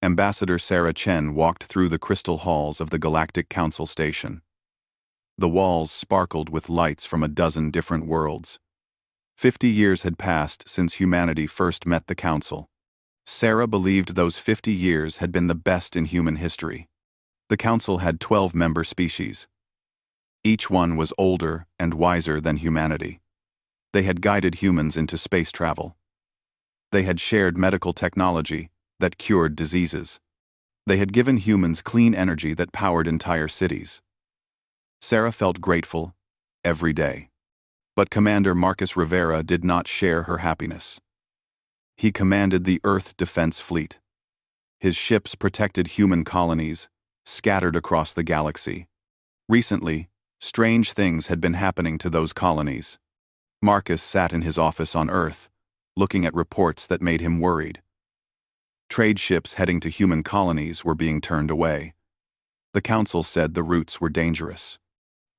Ambassador Sarah Chen walked through the crystal halls of the Galactic Council station. The walls sparkled with lights from a dozen different worlds. 50 years had passed since humanity first met the Council. Sarah believed those 50 years had been the best in human history. The Council had 12 member species. Each one was older and wiser than humanity. They had guided humans into space travel. They had shared medical technology that cured diseases. They had given humans clean energy that powered entire cities. Sarah felt grateful every day. But Commander Marcus Rivera did not share her happiness. He commanded the Earth Defense Fleet. His ships protected human colonies scattered across the galaxy. Recently, strange things had been happening to those colonies. Marcus sat in his office on Earth, looking at reports that made him worried. Trade ships heading to human colonies were being turned away. The Council said the routes were dangerous.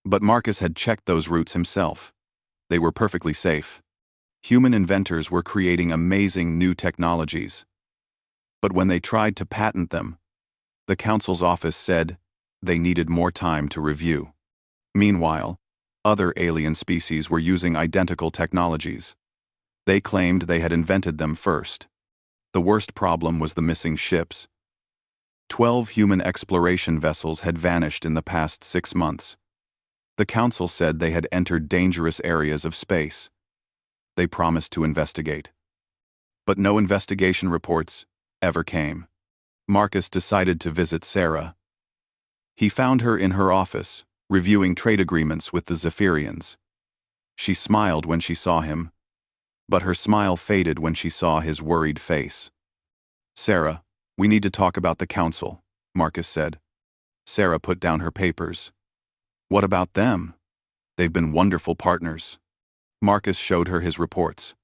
But Marcus had checked those routes himself. They were perfectly safe. Human inventors were creating amazing new technologies. But when they tried to patent them, the Council's office said they needed more time to review. Meanwhile, other alien species were using identical technologies. They claimed they had invented them first. The worst problem was the missing ships. 12 human exploration vessels had vanished in the past 6 months. The Council said they had entered dangerous areas of space. They promised to investigate. But no investigation reports ever came. Marcus decided to visit Sarah. He found her in her office, reviewing trade agreements with the Zephyrians. She smiled when she saw him, but her smile faded when she saw his worried face. "Sarah, we need to talk about the Council," Marcus said. Sarah put down her papers. "What about them? They've been wonderful partners." Marcus showed her his reports.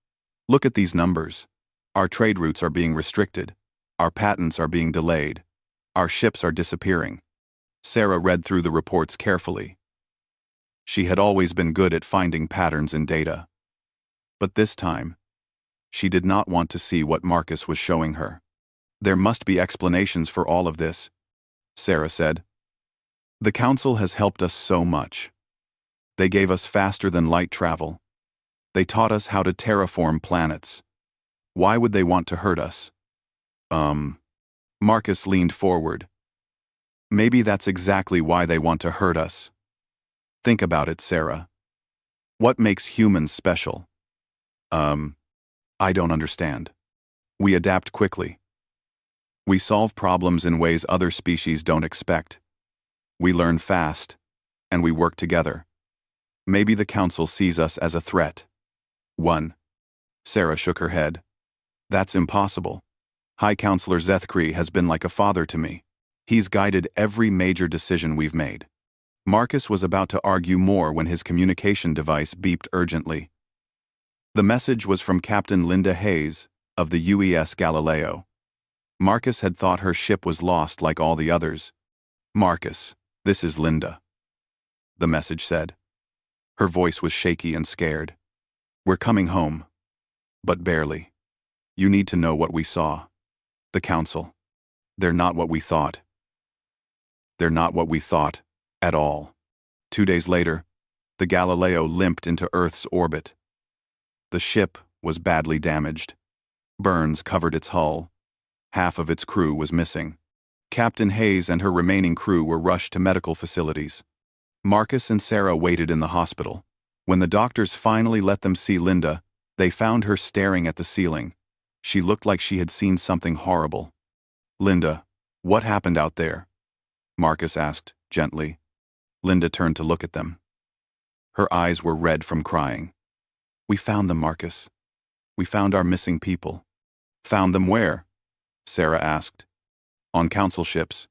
"Look at these numbers. Our trade routes are being restricted. Our patents are being delayed. Our ships are disappearing." Sarah read through the reports carefully. She had always been good at finding patterns in data. But this time, she did not want to see what Marcus was showing her. "There must be explanations for all of this," Sarah said. "The Council has helped us so much. They gave us faster-than-light travel. They taught us how to terraform planets. Why would they want to hurt us?" Marcus leaned forward. "Maybe that's exactly why they want to hurt us. Think about it, Sarah. What makes humans special?" I don't understand. We adapt quickly. We solve problems in ways other species don't expect. We learn fast, and we work together. Maybe the Council sees us as a threat." 1. Sarah shook her head. "That's impossible. High Counselor Zethkri has been like a father to me. He's guided every major decision we've made." Marcus was about to argue more when his communication device beeped urgently. The message was from Captain Linda Hayes of the UES Galileo. Marcus had thought her ship was lost like all the others. "Marcus, this is Linda," the message said. Her voice was shaky and scared. "We're coming home, but barely. You need to know what we saw. The Council. They're not what we thought. They're not what we thought at all." 2 days later, the Galileo limped into Earth's orbit. The ship was badly damaged. Burns covered its hull. Half of its crew was missing. Captain Hayes and her remaining crew were rushed to medical facilities. Marcus and Sarah waited in the hospital. When the doctors finally let them see Linda, they found her staring at the ceiling. She looked like she had seen something horrible. "Linda, what happened out there?" Marcus asked, gently. Linda turned to look at them. Her eyes were red from crying. "We found them, Marcus. We found our missing people." "Found them where?" Sarah asked. "On Council ships.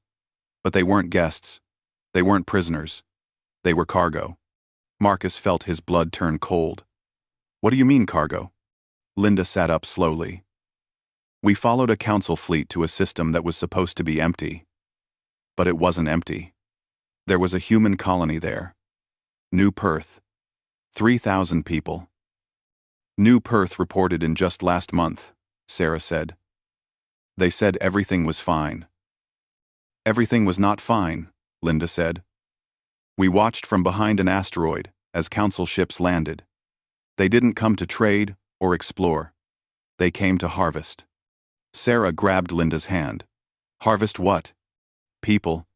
But they weren't guests. They weren't prisoners. They were cargo." Marcus felt his blood turn cold. "What do you mean, cargo?" Linda sat up slowly. "We followed a Council fleet to a system that was supposed to be empty. But it wasn't empty. There was a human colony there. New Perth. 3,000 people. New Perth reported in just last month," Sarah said. They said everything was fine. Everything was not fine, Linda said. We watched from behind an asteroid as Council ships landed. They didn't come to trade or explore. They came to harvest. Sarah grabbed Linda's hand. Harvest what? People.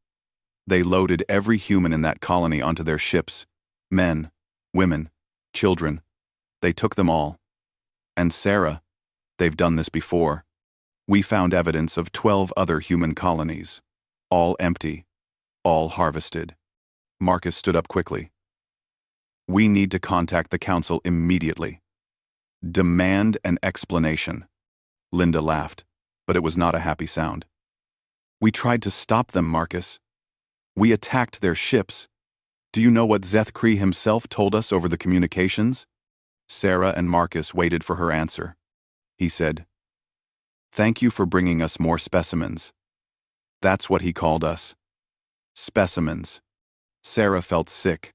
They loaded every human in that colony onto their ships. Men, women, children. They took them all. And Sarah, they've done this before. We found evidence of 12 other human colonies. All empty. All harvested. Marcus stood up quickly. We need to contact the Council immediately. Demand an explanation. Linda laughed, but it was not a happy sound. We tried to stop them, Marcus. We attacked their ships. Do you know what Zeth Kree himself told us over the communications? Sarah and Marcus waited for her answer. He said, "Thank you for bringing us more specimens." That's what he called us. Specimens. Sarah felt sick.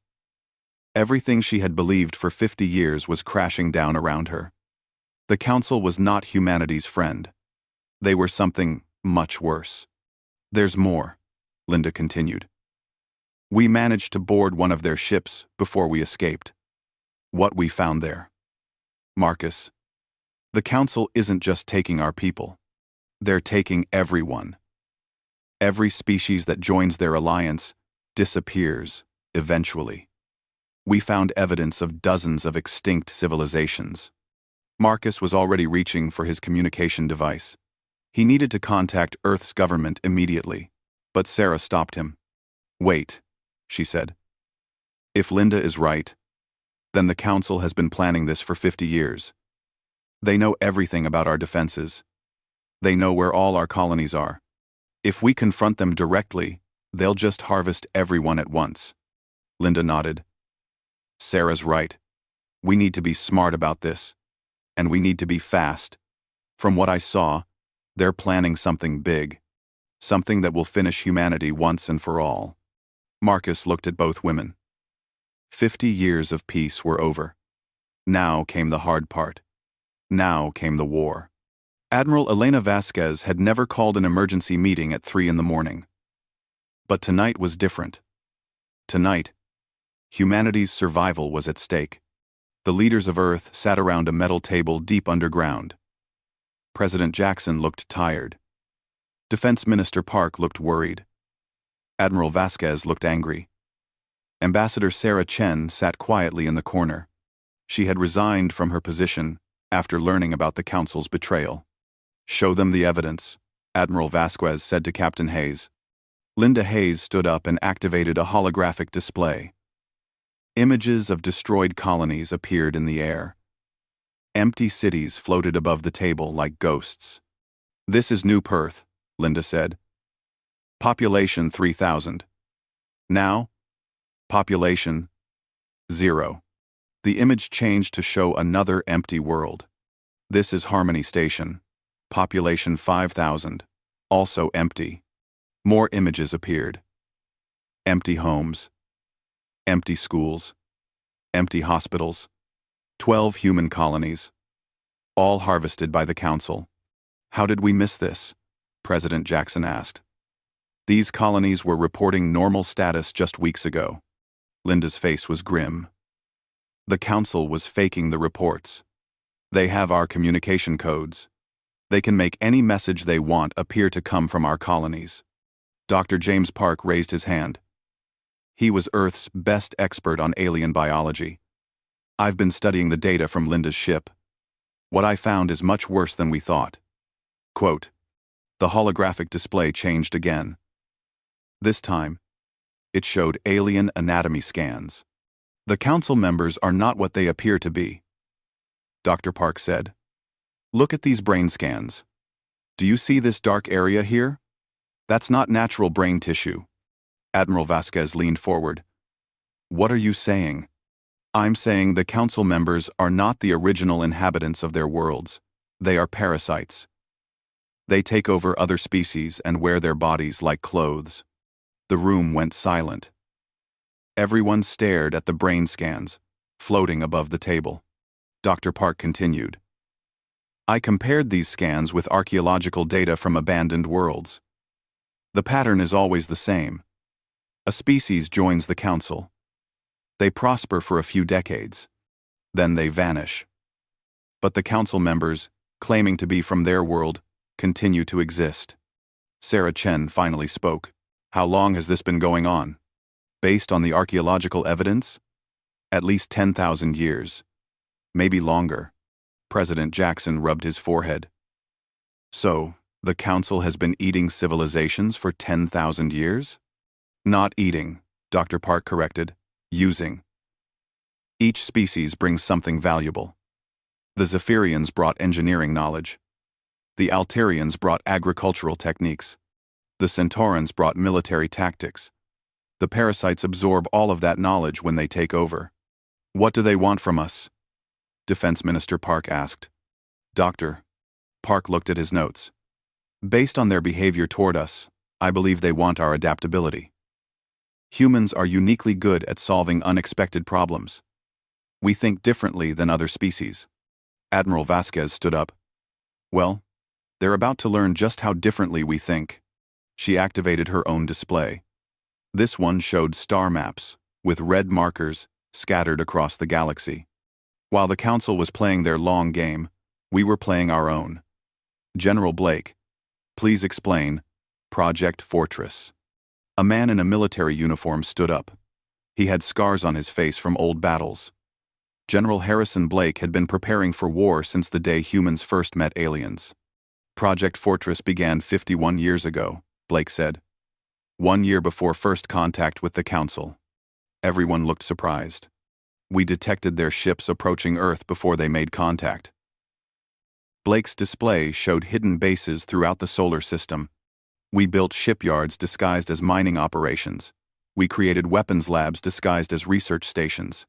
Everything she had believed for 50 years was crashing down around her. The Council was not humanity's friend. They were something much worse. There's more, Linda continued. We managed to board one of their ships before we escaped. What we found there. Marcus, the Council isn't just taking our people. They're taking everyone. Every species that joins their alliance disappears, eventually. We found evidence of dozens of extinct civilizations. Marcus was already reaching for his communication device. He needed to contact Earth's government immediately, but Sarah stopped him. Wait, she said. If Linda is right, then the Council has been planning this for 50 years. They know everything about our defenses. They know where all our colonies are. If we confront them directly, they'll just harvest everyone at once. Linda nodded. Sarah's right. We need to be smart about this. And we need to be fast. From what I saw, they're planning something big. Something that will finish humanity once and for all. Marcus looked at both women. 50 years of peace were over. Now came the hard part. Now came the war. Admiral Elena Vasquez had never called an emergency meeting at 3 a.m. But tonight was different. Tonight, humanity's survival was at stake. The leaders of Earth sat around a metal table deep underground. President Jackson looked tired. Defense Minister Park looked worried. Admiral Vasquez looked angry. Ambassador Sarah Chen sat quietly in the corner. She had resigned from her position after learning about the Council's betrayal. Show them the evidence, Admiral Vasquez said to Captain Hayes. Linda Hayes stood up and activated a holographic display. Images of destroyed colonies appeared in the air. Empty cities floated above the table like ghosts. This is New Perth, Linda said. Population 3,000. Now, population 0. The image changed to show another empty world. This is Harmony Station. Population 5,000. Also empty. More images appeared. Empty homes. Empty schools. Empty hospitals. 12 human colonies. All harvested by the Council. How did we miss this? President Jackson asked. These colonies were reporting normal status just weeks ago. Linda's face was grim. The Council was faking the reports. They have our communication codes. They can make any message they want appear to come from our colonies. Dr. James Park raised his hand. He was Earth's best expert on alien biology. I've been studying the data from Linda's ship. What I found is much worse than we thought. Quote, the holographic display changed again. This time, it showed alien anatomy scans. The Council members are not what they appear to be. Dr. Park said, look at these brain scans. Do you see this dark area here? That's not natural brain tissue. Admiral Vasquez leaned forward. What are you saying? I'm saying the Council members are not the original inhabitants of their worlds. They are parasites. They take over other species and wear their bodies like clothes. The room went silent. Everyone stared at the brain scans, floating above the table. Dr. Park continued. I compared these scans with archaeological data from abandoned worlds. The pattern is always the same. A species joins the council. They prosper for a few decades. Then they vanish. But the council members, claiming to be from their world, continue to exist. Sarah Chen finally spoke. How long has this been going on? Based on the archaeological evidence? At least 10,000 years. Maybe longer. President Jackson rubbed his forehead. So, the council has been eating civilizations for 10,000 years? Not eating, Dr. Park corrected. Using. Each species brings something valuable. The Zephyrians brought engineering knowledge. The Alterians brought agricultural techniques. The Centaurans brought military tactics. The parasites absorb all of that knowledge when they take over. What do they want from us? Defense Minister Park asked. Doctor. Park looked at his notes. Based on their behavior toward us, I believe they want our adaptability. Humans are uniquely good at solving unexpected problems. We think differently than other species. Admiral Vasquez stood up. Well, they're about to learn just how differently we think. She activated her own display. This one showed star maps, with red markers scattered across the galaxy. While the Council was playing their long game, we were playing our own. General Blake, please explain Project Fortress. A man in a military uniform stood up. He had scars on his face from old battles. General Harrison Blake had been preparing for war since the day humans first met aliens. Project Fortress began 51 years ago, Blake said. 1 year before first contact with the Council. Everyone looked surprised. We detected their ships approaching Earth before they made contact. Blake's display showed hidden bases throughout the solar system. We built shipyards disguised as mining operations. We created weapons labs disguised as research stations.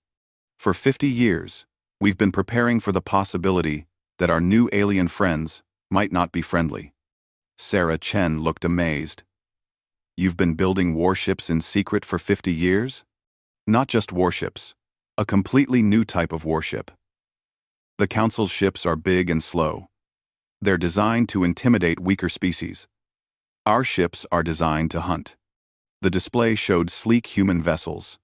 For 50 years, we've been preparing for the possibility that our new alien friends might not be friendly. Sarah Chen looked amazed. You've been building warships in secret for 50 years? Not just warships, a completely new type of warship. The Council's ships are big and slow. They're designed to intimidate weaker species. Our ships are designed to hunt. The display showed sleek human vessels.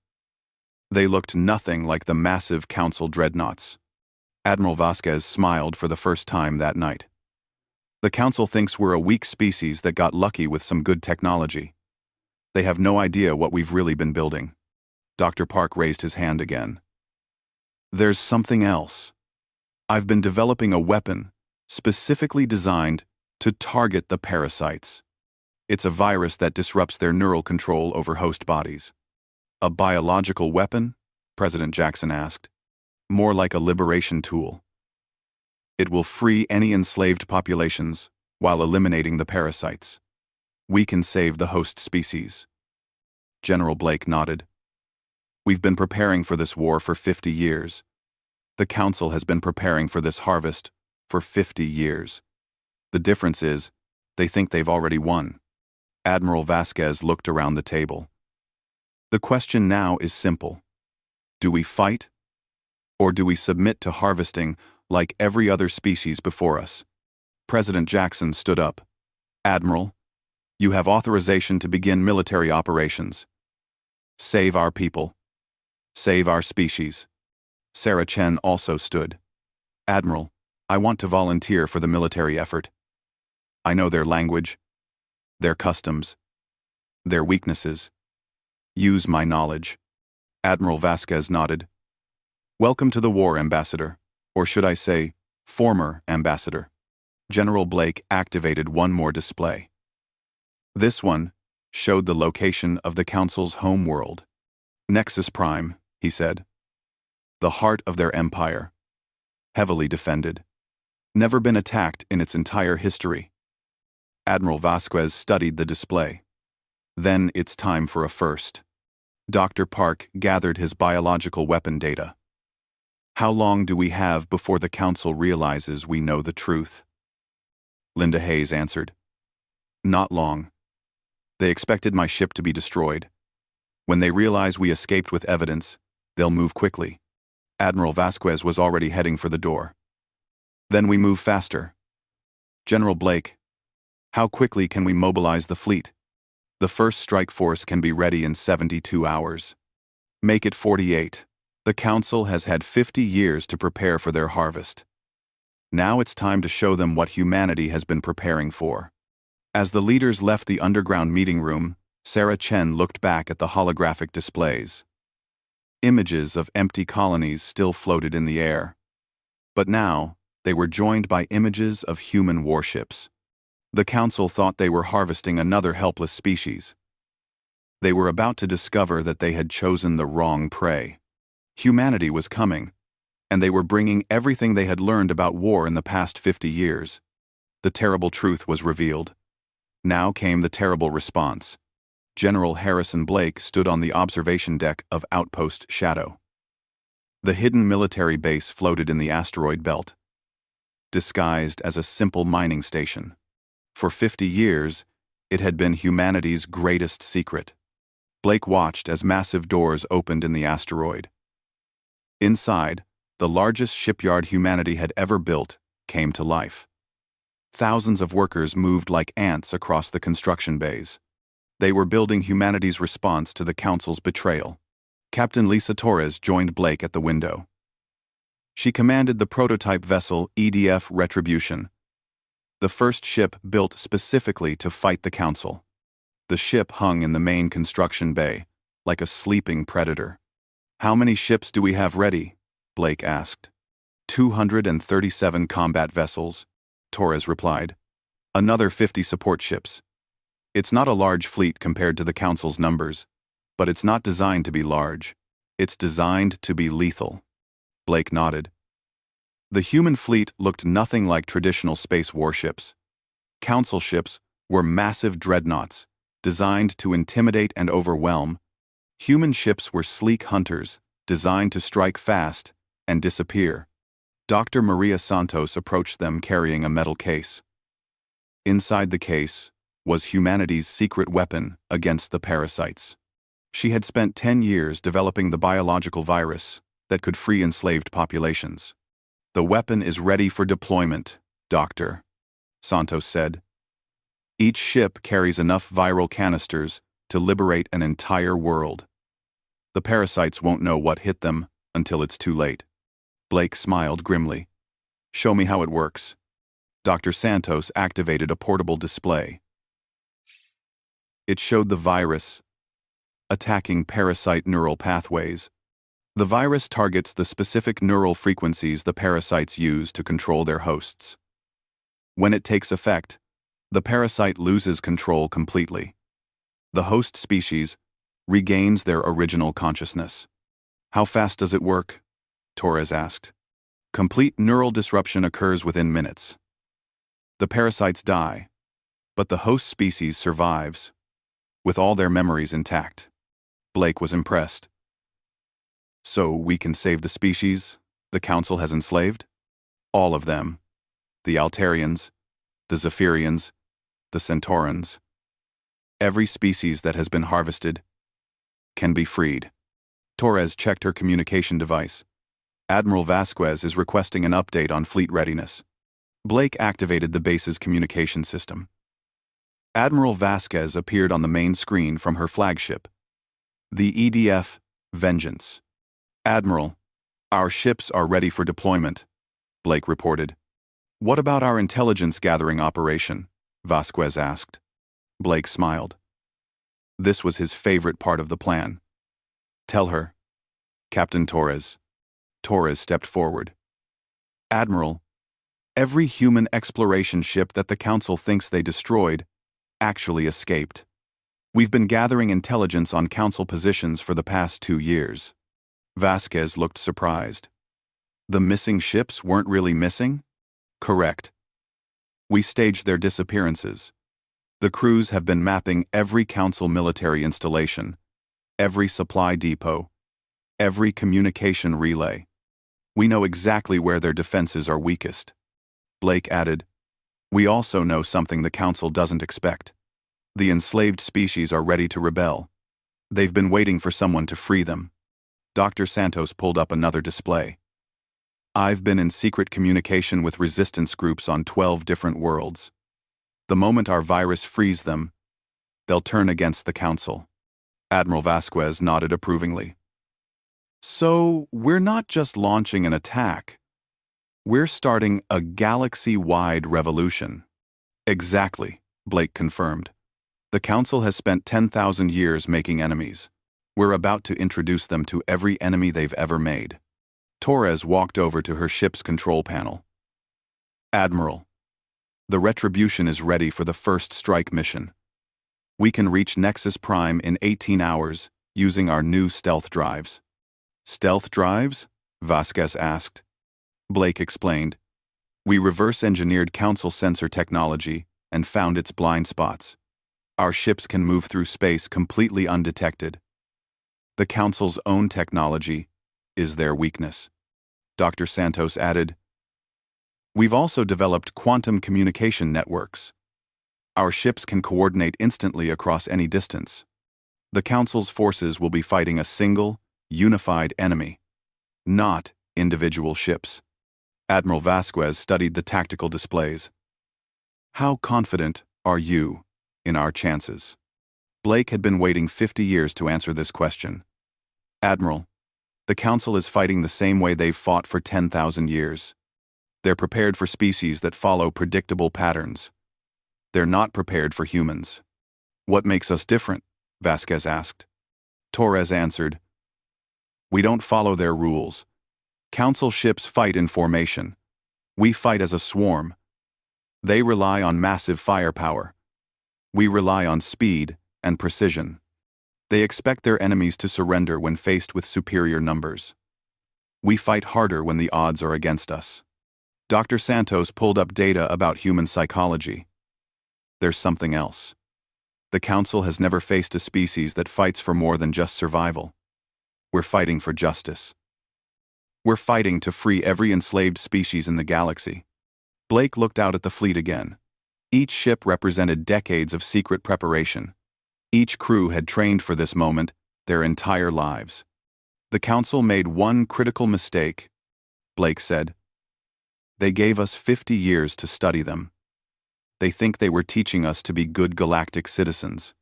They looked nothing like the massive Council dreadnoughts. Admiral Vasquez smiled for the first time that night. The Council thinks we're a weak species that got lucky with some good technology. They have no idea what we've really been building. Dr. Park raised his hand again. There's something else. I've been developing a weapon specifically designed to target the parasites. It's a virus that disrupts their neural control over host bodies. A biological weapon? President Jackson asked. More like a liberation tool. It will free any enslaved populations while eliminating the parasites. We can save the host species. General Blake nodded. We've been preparing for this war for 50 years. The Council has been preparing for this harvest for 50 years. The difference is, they think they've already won. Admiral Vasquez looked around the table. The question now is simple. Do we fight? Or do we submit to harvesting like every other species before us? President Jackson stood up. Admiral, you have authorization to begin military operations. Save our people. Save our species. Sarah Chen also stood. Admiral, I want to volunteer for the military effort. I know their language, their customs, their weaknesses. Use my knowledge. Admiral Vasquez nodded. Welcome to the war, Ambassador. Or should I say, former Ambassador. General Blake activated one more display. This one showed the location of the Council's home world. Nexus Prime, he said. The heart of their empire. Heavily defended. Never been attacked in its entire history. Admiral Vasquez studied the display. Then it's time for a first. Dr. Park gathered his biological weapon data. How long do we have before the Council realizes we know the truth? Linda Hayes answered. Not long. They expected my ship to be destroyed. When they realize we escaped with evidence, they'll move quickly. Admiral Vasquez was already heading for the door. Then we move faster. General Blake, how quickly can we mobilize the fleet? The first strike force can be ready in 72 hours. Make it 48. The Council has had 50 years to prepare for their harvest. Now it's time to show them what humanity has been preparing for. As the leaders left the underground meeting room, Sarah Chen looked back at the holographic displays. Images of empty colonies still floated in the air. But now, they were joined by images of human warships. The Council thought they were harvesting another helpless species. They were about to discover that they had chosen the wrong prey. Humanity was coming, and they were bringing everything they had learned about war in the past 50 years. The terrible truth was revealed. Now came the terrible response. General Harrison Blake stood on the observation deck of Outpost Shadow. The hidden military base floated in the asteroid belt, disguised as a simple mining station. For 50 years, it had been humanity's greatest secret. Blake watched as massive doors opened in the asteroid. Inside, the largest shipyard humanity had ever built came to life. Thousands of workers moved like ants across the construction bays. They were building humanity's response to the Council's betrayal. Captain Lisa Torres joined Blake at the window. She commanded the prototype vessel EDF Retribution, the first ship built specifically to fight the Council. The ship hung in the main construction bay, like a sleeping predator. "How many ships do we have ready?" Blake asked. 237 combat vessels, Torres replied. Another 50 support ships. It's not a large fleet compared to the Council's numbers, but it's not designed to be large. It's designed to be lethal. Blake nodded. The human fleet looked nothing like traditional space warships. Council ships were massive dreadnoughts, designed to intimidate and overwhelm. Human ships were sleek hunters, designed to strike fast and disappear. Dr. Maria Santos approached them carrying a metal case. Inside the case was humanity's secret weapon against the parasites. She had spent 10 years developing the biological virus that could free enslaved populations. "The weapon is ready for deployment, Doctor," Santos said. "Each ship carries enough viral canisters to liberate an entire world. The parasites won't know what hit them until it's too late." Blake smiled grimly. "Show me how it works." Dr. Santos activated a portable display. It showed the virus attacking parasite neural pathways. The virus targets the specific neural frequencies the parasites use to control their hosts. When it takes effect, the parasite loses control completely. The host species regains their original consciousness. "How fast does it work?" Torres asked. "Complete neural disruption occurs within minutes. The parasites die, but the host species survives, with all their memories intact." Blake was impressed. "So we can save the species the Council has enslaved?" "All of them. The Altarians, the Zephyrians, the Centaurans. Every species that has been harvested can be freed." Torres checked her communication device. "Admiral Vasquez is requesting an update on fleet readiness." Blake activated the base's communication system. Admiral Vasquez appeared on the main screen from her flagship, the EDF Vengeance. "Admiral, our ships are ready for deployment," Blake reported. "What about our intelligence-gathering operation?" Vasquez asked. Blake smiled. This was his favorite part of the plan. "Tell her." "Captain Torres." Torres stepped forward. "Admiral, every human exploration ship that the Council thinks they destroyed actually escaped. We've been gathering intelligence on Council positions for the past 2 years." Vasquez looked surprised. "The missing ships weren't really missing?" "Correct. We staged their disappearances. The crews have been mapping every Council military installation, every supply depot, every communication relay. We know exactly where their defenses are weakest." Blake added, "We also know something the Council doesn't expect. The enslaved species are ready to rebel. They've been waiting for someone to free them." Dr. Santos pulled up another display. I've been in secret communication with resistance groups on 12 different worlds. The moment our virus frees them, they'll turn against the Council. Admiral Vasquez nodded approvingly. So, we're not just launching an attack. We're starting a galaxy-wide revolution. Exactly, Blake confirmed. The Council has spent 10,000 years making enemies. We're about to introduce them to every enemy they've ever made. Torres walked over to her ship's control panel. Admiral, the Retribution is ready for the first strike mission. We can reach Nexus Prime in 18 hours using our new stealth drives. Stealth drives? Vasquez asked. Blake explained. We reverse-engineered Council sensor technology and found its blind spots. Our ships can move through space completely undetected. The Council's own technology is their weakness. Dr. Santos added, We've also developed quantum communication networks. Our ships can coordinate instantly across any distance. The Council's forces will be fighting a single, unified enemy, not individual ships. Admiral Vasquez studied the tactical displays. How confident are you in our chances? Blake had been waiting 50 years to answer this question. Admiral, the Council is fighting the same way they've fought for 10,000 years. They're prepared for species that follow predictable patterns. They're not prepared for humans. What makes us different? Vasquez asked. Torres answered, We don't follow their rules. Council ships fight in formation. We fight as a swarm. They rely on massive firepower. We rely on speed and precision. They expect their enemies to surrender when faced with superior numbers. We fight harder when the odds are against us. Dr. Santos pulled up data about human psychology. There's something else. The Council has never faced a species that fights for more than just survival. We're fighting for justice. We're fighting to free every enslaved species in the galaxy. Blake looked out at the fleet again. Each ship represented decades of secret preparation. Each crew had trained for this moment their entire lives. The Council made one critical mistake, Blake said. They gave us 50 years to study them. They think they were teaching us to be good galactic citizens.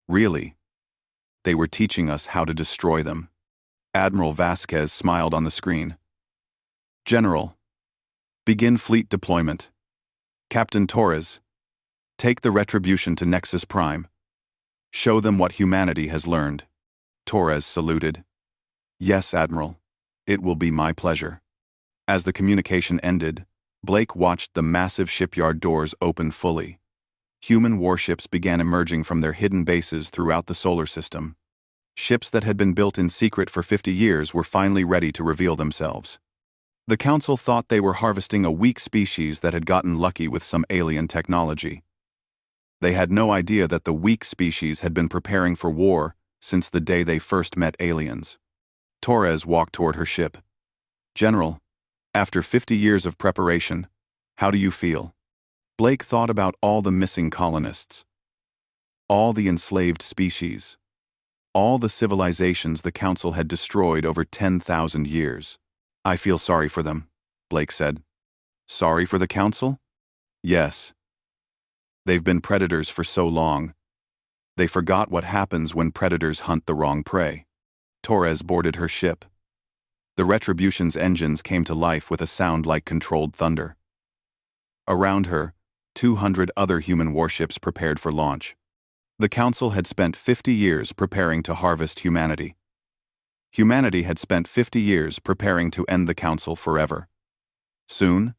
Really, they were teaching us how to destroy them. Admiral Vasquez smiled on the screen. General, begin fleet deployment. Captain Torres, take the Retribution to Nexus Prime. Show them what humanity has learned. Torres saluted. Yes, Admiral. It will be my pleasure. As the communication ended, Blake watched the massive shipyard doors open fully. Human warships began emerging from their hidden bases throughout the solar system. Ships that had been built in secret for 50 years were finally ready to reveal themselves. The Council thought they were harvesting a weak species that had gotten lucky with some alien technology. They had no idea that the weak species had been preparing for war since the day they first met aliens. Torres walked toward her ship. General, after 50 years of preparation, how do you feel? Blake thought about all the missing colonists, all the enslaved species, all the civilizations the Council had destroyed over 10,000 years. I feel sorry for them, Blake said. Sorry for the Council? Yes. They've been predators for so long. They forgot what happens when predators hunt the wrong prey. Torres boarded her ship. The Retribution's engines came to life with a sound like controlled thunder. Around her, 200 other human warships prepared for launch. The Council had spent 50 years preparing to harvest humanity. Humanity had spent 50 years preparing to end the Council forever. Soon,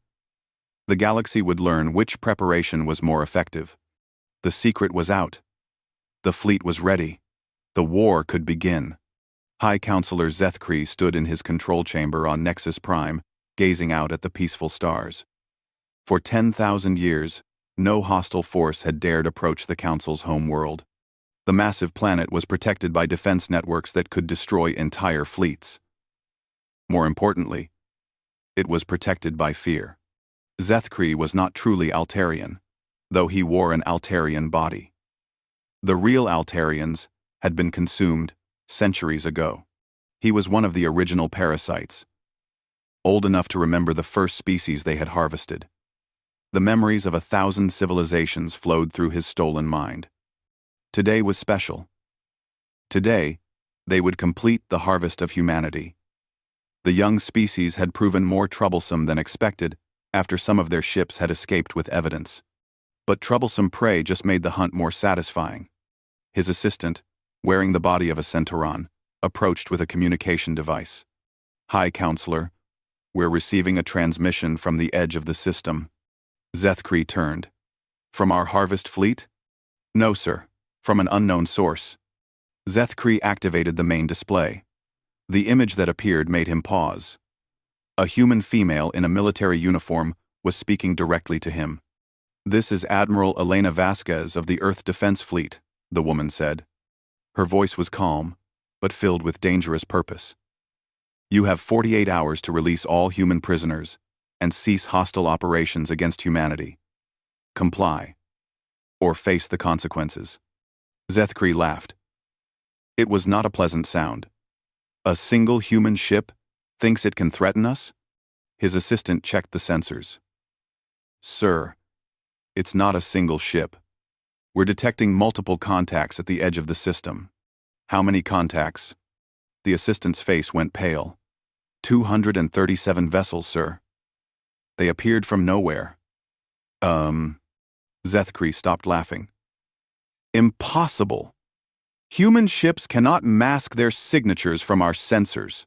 the galaxy would learn which preparation was more effective. The secret was out. The fleet was ready. The war could begin. High Counselor Zethkri stood in his control chamber on Nexus Prime, gazing out at the peaceful stars. For 10,000 years, no hostile force had dared approach the Council's home world. The massive planet was protected by defense networks that could destroy entire fleets. More importantly, it was protected by fear. Zethkri was not truly Altarian, though he wore an Altarian body. The real Altarians had been consumed centuries ago. He was one of the original parasites. old enough to remember the first species they had harvested. The memories of 1,000 civilizations flowed through his stolen mind. Today was special. Today, they would complete the harvest of humanity. The young species had proven more troublesome than expected after some of their ships had escaped with evidence. But troublesome prey just made the hunt more satisfying. His assistant, wearing the body of a Centauran, approached with a communication device. "Hi, Counselor. We're receiving a transmission from the edge of the system." Zethkri turned. "From our harvest fleet?" "No, sir. From an unknown source." Zethkri activated the main display. The image that appeared made him pause. A human female in a military uniform was speaking directly to him. "This is Admiral Elena Vasquez of the Earth Defense Fleet," the woman said. Her voice was calm, but filled with dangerous purpose. "You have 48 hours to release all human prisoners and cease hostile operations against humanity. Comply, or face the consequences." Zethkri laughed. It was not a pleasant sound. A single human ship thinks it can threaten us? His assistant checked the sensors. "Sir, it's not a single ship. We're detecting multiple contacts at the edge of the system." "How many contacts?" The assistant's face went pale. 237 vessels, sir. They appeared from nowhere." Zethkri stopped laughing. "Impossible! Human ships cannot mask their signatures from our sensors.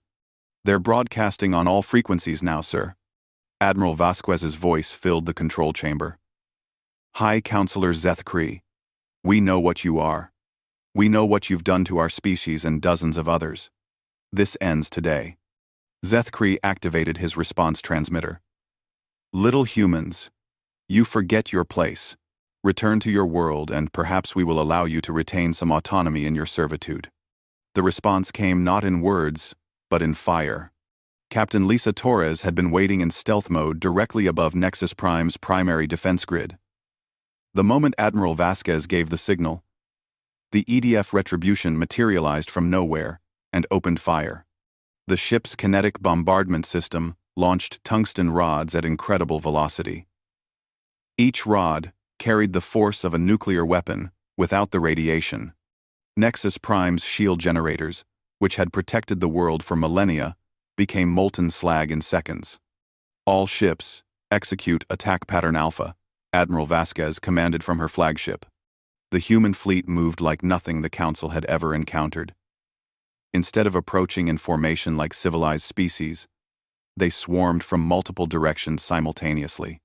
They're broadcasting on all frequencies now, sir." Admiral Vasquez's voice filled the control chamber. "Hi, Counselor Zethkri. We know what you are. We know what you've done to our species and dozens of others. This ends today." Zethkri activated his response transmitter. "Little humans, you forget your place. Return to your world and perhaps we will allow you to retain some autonomy in your servitude." The response came not in words, but in fire. Captain Lisa Torres had been waiting in stealth mode directly above Nexus Prime's primary defense grid. The moment Admiral Vasquez gave the signal, the EDF retribution materialized from nowhere and opened fire. The ship's kinetic bombardment system launched tungsten rods at incredible velocity. Each rod carried the force of a nuclear weapon without the radiation. Nexus Prime's shield generators, which had protected the world for millennia, became molten slag in seconds. "All ships, execute attack pattern Alpha," Admiral Vasquez commanded from her flagship. The human fleet moved like nothing the Council had ever encountered. Instead of approaching in formation like civilized species, they swarmed from multiple directions simultaneously.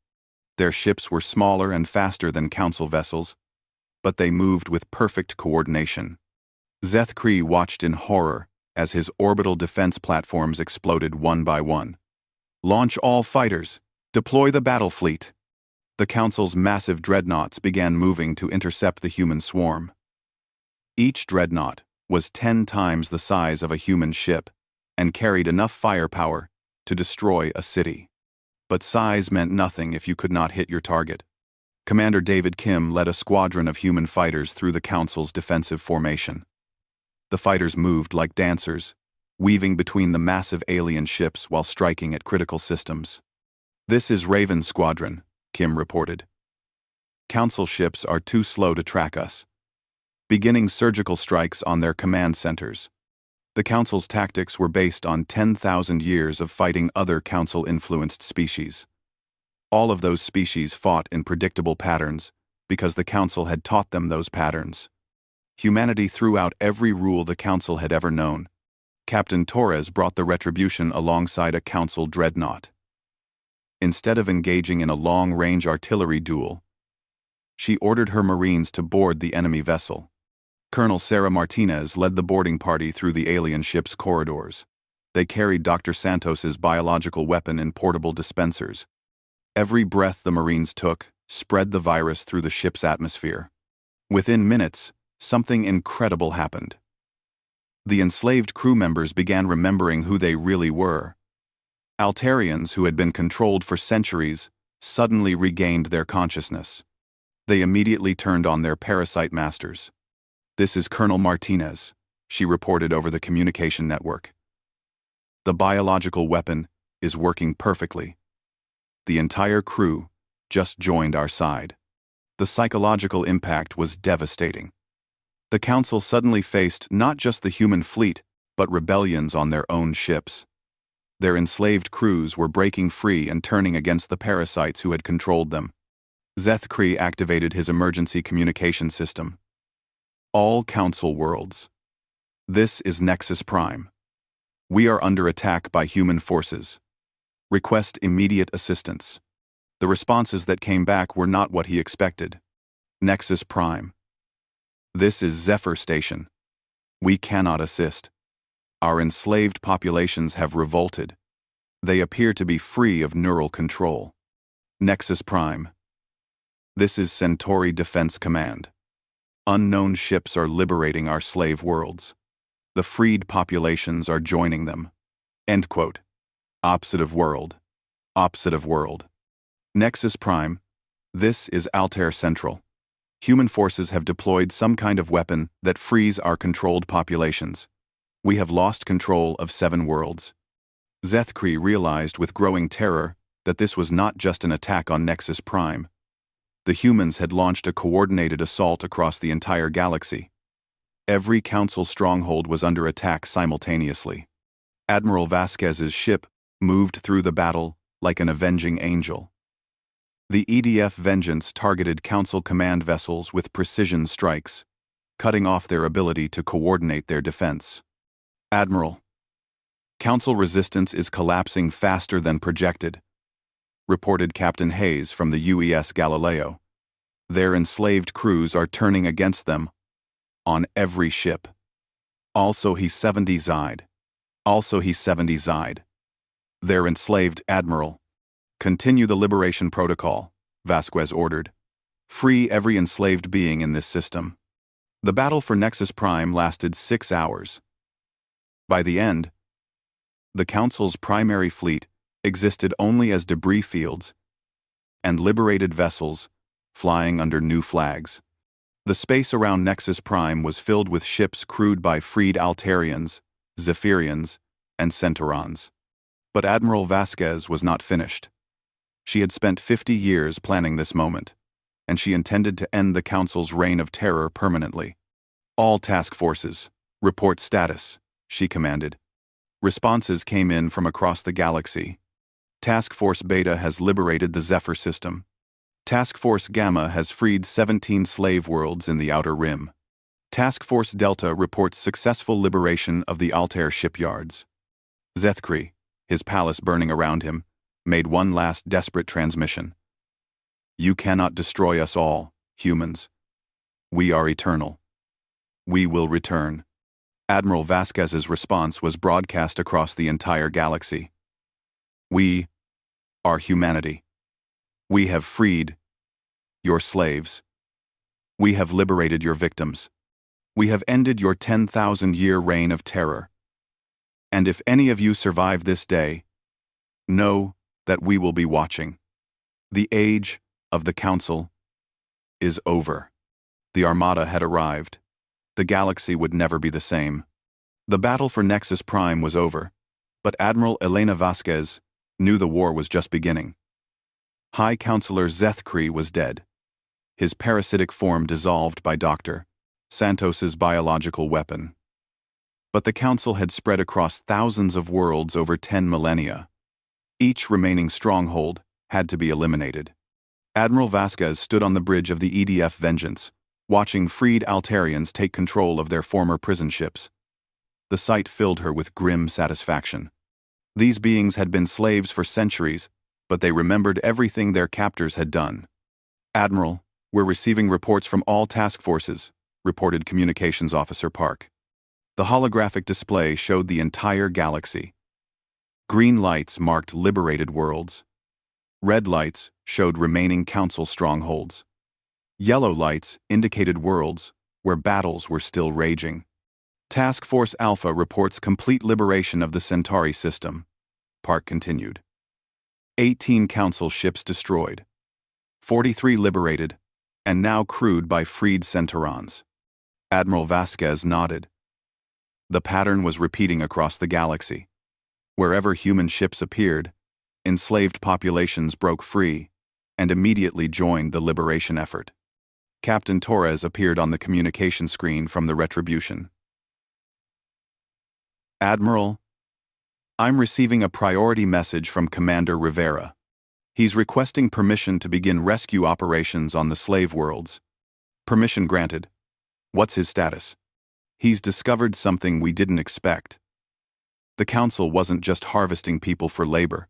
Their ships were smaller and faster than Council vessels, but they moved with perfect coordination. Zethkri watched in horror as his orbital defense platforms exploded one by one. "Launch all fighters! Deploy the battle fleet!" The Council's massive dreadnoughts began moving to intercept the human swarm. Each dreadnought was 10 times the size of a human ship and carried enough firepower to destroy a city. But size meant nothing if you could not hit your target. Commander David Kim led a squadron of human fighters through the Council's defensive formation. The fighters moved like dancers, weaving between the massive alien ships while striking at critical systems. "This is Raven Squadron," Kim reported. "Council ships are too slow to track us. Beginning surgical strikes on their command centers." The Council's tactics were based on 10,000 years of fighting other Council-influenced species. All of those species fought in predictable patterns because the Council had taught them those patterns. Humanity threw out every rule the Council had ever known. Captain Torres brought the retribution alongside a Council dreadnought. Instead of engaging in a long-range artillery duel, she ordered her Marines to board the enemy vessel. Colonel Sarah Martinez led the boarding party through the alien ship's corridors. They carried Dr. Santos's biological weapon in portable dispensers. Every breath the Marines took spread the virus through the ship's atmosphere. Within minutes, something incredible happened. The enslaved crew members began remembering who they really were. Altarians who had been controlled for centuries suddenly regained their consciousness. They immediately turned on their parasite masters. "This is Colonel Martinez," she reported over the communication network. "The biological weapon is working perfectly. The entire crew just joined our side. The psychological impact was devastating. The Council suddenly faced not just the human fleet, but rebellions on their own ships. Their enslaved crews were breaking free and turning against the parasites who had controlled them. Zethkri activated his emergency communication system. All Council worlds. This is Nexus Prime. We are under attack by human forces. Request immediate assistance. The responses that came back were not what he expected. Nexus Prime. This is Zephyr Station. We cannot assist. Our enslaved populations have revolted. They appear to be free of neural control. Nexus Prime. This is Centauri Defense Command. Unknown ships are liberating our slave worlds. The freed populations are joining them. End quote. Opposite of world. Opposite of world. Nexus Prime. This is Altair Central. Human forces have deployed some kind of weapon that frees our controlled populations. We have lost control of 7 worlds. Zethkri realized with growing terror that this was not just an attack on Nexus Prime. The humans had launched a coordinated assault across the entire galaxy. Every Council stronghold was under attack simultaneously. Admiral Vasquez's ship moved through the battle like an avenging angel. The EDF Vengeance targeted Council command vessels with precision strikes, cutting off their ability to coordinate their defense. Admiral, Council resistance is collapsing faster than projected, reported Captain Hayes from the UES Galileo. Their enslaved crews are turning against them on every ship. Also he 70 Zide. Also he 70 Zide. Their enslaved Admiral. Continue the liberation protocol, Vasquez ordered. Free every enslaved being in this system. The battle for Nexus Prime lasted 6 hours. By the end, the Council's primary fleet existed only as debris fields and liberated vessels flying under new flags. The space around Nexus Prime was filled with ships crewed by freed Altarians, Zephyrians, and Centaurons. But Admiral Vasquez was not finished. She had spent 50 years planning this moment, and she intended to end the Council's reign of terror permanently. All task forces, report status, she commanded. Responses came in from across the galaxy. Task Force Beta has liberated the Zephyr system. Task Force Gamma has freed 17 slave worlds in the Outer Rim. Task Force Delta reports successful liberation of the Altair shipyards. Zethkri, his palace burning around him, made one last desperate transmission. You cannot destroy us all, humans. We are eternal. We will return. Admiral Vasquez's response was broadcast across the entire galaxy. We are humanity. We have freed your slaves. We have liberated your victims. We have ended your 10,000-year reign of terror. And if any of you survive this day, know that we will be watching. The age of the Council is over. The Armada had arrived. The galaxy would never be the same. The battle for Nexus Prime was over, but Admiral Elena Vasquez knew the war was just beginning. High Counselor Zethkri was dead. His parasitic form dissolved by Dr. Santos's biological weapon. But the Council had spread across thousands of worlds over 10 millennia. Each remaining stronghold had to be eliminated. Admiral Vasquez stood on the bridge of the EDF Vengeance, watching freed Altarians take control of their former prison ships. The sight filled her with grim satisfaction. These beings had been slaves for centuries, but they remembered everything their captors had done. Admiral, we're receiving reports from all task forces, reported Communications Officer Park. The holographic display showed the entire galaxy. Green lights marked liberated worlds. Red lights showed remaining Council strongholds. Yellow lights indicated worlds where battles were still raging. Task Force Alpha reports complete liberation of the Centauri system, Park continued. 18 Council ships destroyed. 43 liberated, and now crewed by freed Centaurons. Admiral Vasquez nodded. The pattern was repeating across the galaxy. Wherever human ships appeared, enslaved populations broke free and immediately joined the liberation effort. Captain Torres appeared on the communication screen from the Retribution. Admiral, I'm receiving a priority message from Commander Rivera. He's requesting permission to begin rescue operations on the slave worlds. Permission granted. What's his status? He's discovered something we didn't expect. The Council wasn't just harvesting people for labor.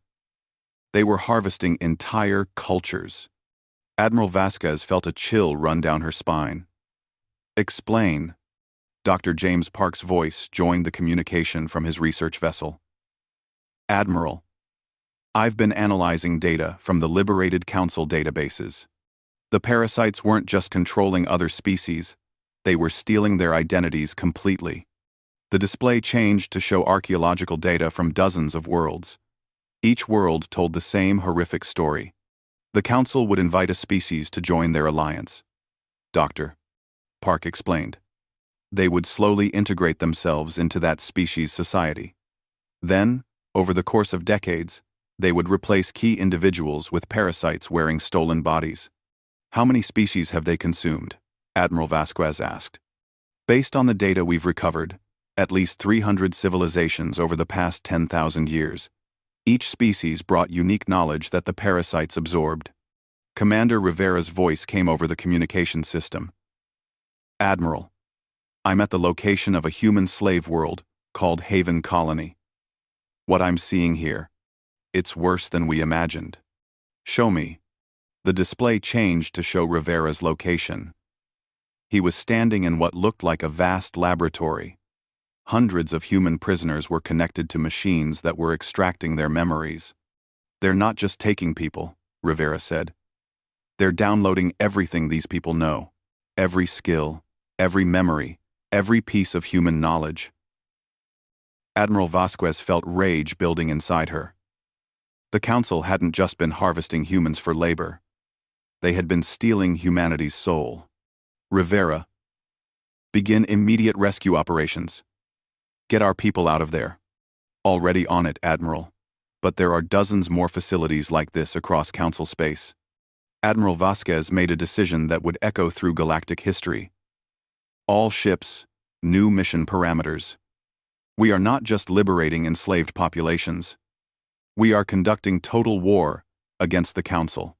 They were harvesting entire cultures. Admiral Vasquez felt a chill run down her spine. Explain. Dr. James Park's voice joined the communication from his research vessel. Admiral, I've been analyzing data from the Liberated Council databases. The parasites weren't just controlling other species, they were stealing their identities completely. The display changed to show archaeological data from dozens of worlds. Each world told the same horrific story. The Council would invite a species to join their alliance. Dr. Park explained. They would slowly integrate themselves into that species' society. Then, over the course of decades, they would replace key individuals with parasites wearing stolen bodies. How many species have they consumed? Admiral Vasquez asked. Based on the data we've recovered, at least 300 civilizations over the past 10,000 years. Each species brought unique knowledge that the parasites absorbed. Commander Rivera's voice came over the communication system. Admiral, I'm at the location of a human slave world called Haven Colony. What I'm seeing here, it's worse than we imagined. Show me. The display changed to show Rivera's location. He was standing in what looked like a vast laboratory. Hundreds of human prisoners were connected to machines that were extracting their memories. They're not just taking people, Rivera said. They're downloading everything these people know. Every skill, every memory, every piece of human knowledge. Admiral Vasquez felt rage building inside her. The Council hadn't just been harvesting humans for labor. They had been stealing humanity's soul. Rivera, begin immediate rescue operations. Get our people out of there. Already on it, Admiral. But there are dozens more facilities like this across Council space. Admiral Vasquez made a decision that would echo through galactic history. All ships, new mission parameters. We are not just liberating enslaved populations. We are conducting total war against the Council.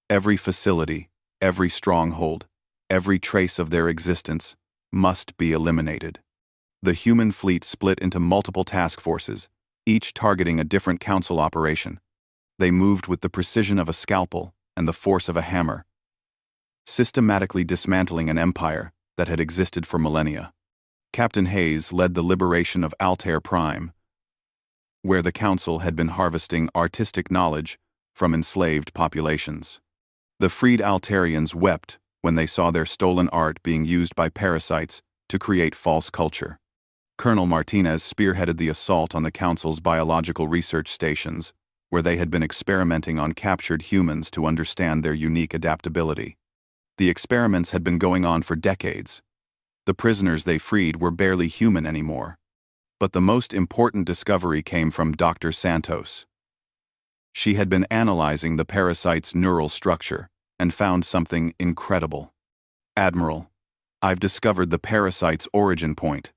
Every facility, every stronghold, every trace of their existence must be eliminated. The human fleet split into multiple task forces, each targeting a different Council operation. They moved with the precision of a scalpel and the force of a hammer, systematically dismantling an empire that had existed for millennia. Captain Hayes led the liberation of Altair Prime, where the Council had been harvesting artistic knowledge from enslaved populations. The freed Altarians wept when they saw their stolen art being used by parasites to create false culture. Colonel Martinez spearheaded the assault on the Council's biological research stations, where they had been experimenting on captured humans to understand their unique adaptability. The experiments had been going on for decades. The prisoners they freed were barely human anymore. But the most important discovery came from Dr. Santos. She had been analyzing the parasite's neural structure and found something incredible. Admiral, I've discovered the parasite's origin point,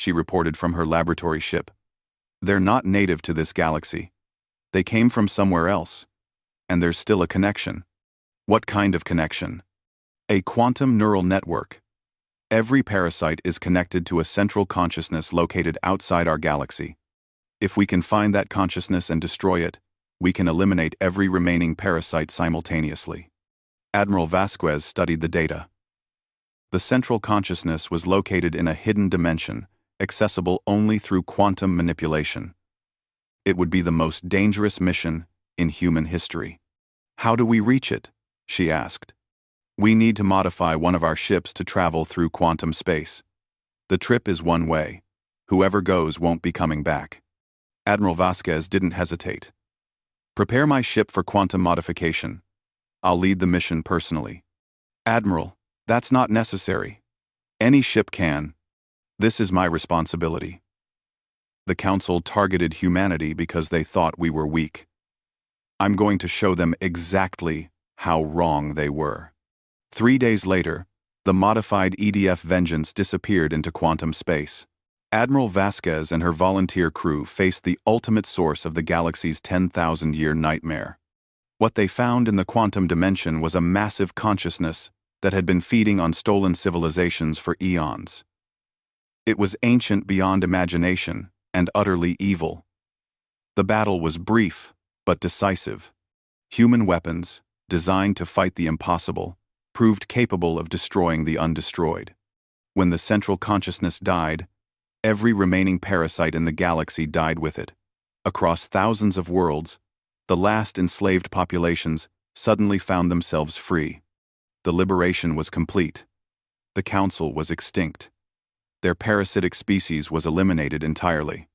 she reported from her laboratory ship. They're not native to this galaxy. They came from somewhere else. And there's still a connection. What kind of connection? A quantum neural network. Every parasite is connected to a central consciousness located outside our galaxy. If we can find that consciousness and destroy it, we can eliminate every remaining parasite simultaneously. Admiral Vasquez studied the data. The central consciousness was located in a hidden dimension, accessible only through quantum manipulation. It would be the most dangerous mission in human history. How do we reach it? She asked. We need to modify one of our ships to travel through quantum space. The trip is one way. Whoever goes won't be coming back. Admiral Vasquez didn't hesitate. Prepare my ship for quantum modification. I'll lead the mission personally. Admiral, that's not necessary. Any ship can. This is my responsibility. The Council targeted humanity because they thought we were weak. I'm going to show them exactly how wrong they were. 3 days later, the modified EDF Vengeance disappeared into quantum space. Admiral Vasquez and her volunteer crew faced the ultimate source of the galaxy's 10,000-year nightmare. What they found in the quantum dimension was a massive consciousness that had been feeding on stolen civilizations for eons. It was ancient beyond imagination and utterly evil. The battle was brief but decisive. Human weapons, designed to fight the impossible, proved capable of destroying the undestroyed. When the central consciousness died, every remaining parasite in the galaxy died with it. Across thousands of worlds, the last enslaved populations suddenly found themselves free. The liberation was complete. The Council was extinct. Their parasitic species was eliminated entirely.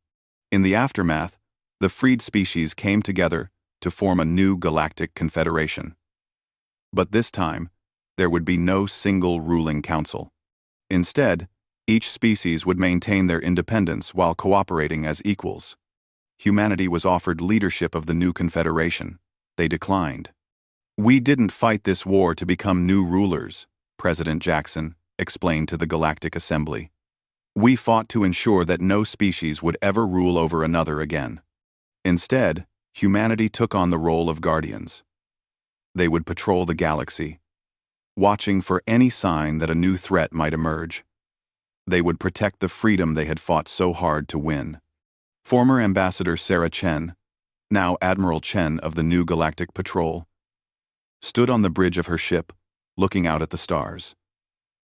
In the aftermath, the freed species came together to form a new galactic confederation. But this time, there would be no single ruling council. Instead, each species would maintain their independence while cooperating as equals. Humanity was offered leadership of the new confederation. They declined. "We didn't fight this war to become new rulers," President Jackson explained to the Galactic Assembly. "We fought to ensure that no species would ever rule over another again." Instead, humanity took on the role of guardians. They would patrol the galaxy, watching for any sign that a new threat might emerge. They would protect the freedom they had fought so hard to win. Former Ambassador Sarah Chen, now Admiral Chen of the New Galactic Patrol, stood on the bridge of her ship, looking out at the stars.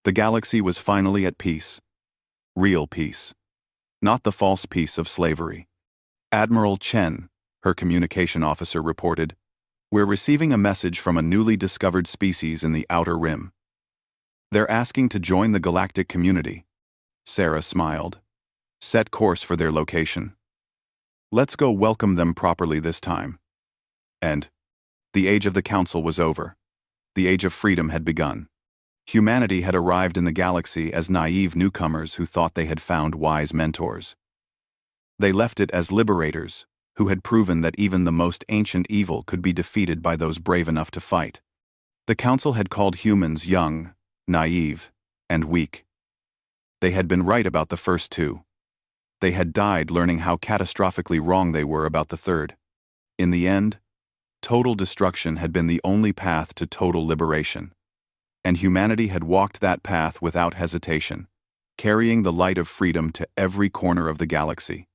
The galaxy was finally at peace. Real peace. Not the false peace of slavery. Admiral Chen, her communication officer, reported, "We're receiving a message from a newly discovered species in the Outer Rim. They're asking to join the galactic community." Sarah smiled. "Set course for their location. Let's go welcome them properly this time." And the age of the Council was over. The age of freedom had begun. Humanity had arrived in the galaxy as naive newcomers who thought they had found wise mentors. They left it as liberators who had proven that even the most ancient evil could be defeated by those brave enough to fight. The Council had called humans young, naive, and weak. They had been right about the first two. They had died learning how catastrophically wrong they were about the third. In the end, total destruction had been the only path to total liberation. And humanity had walked that path without hesitation, carrying the light of freedom to every corner of the galaxy.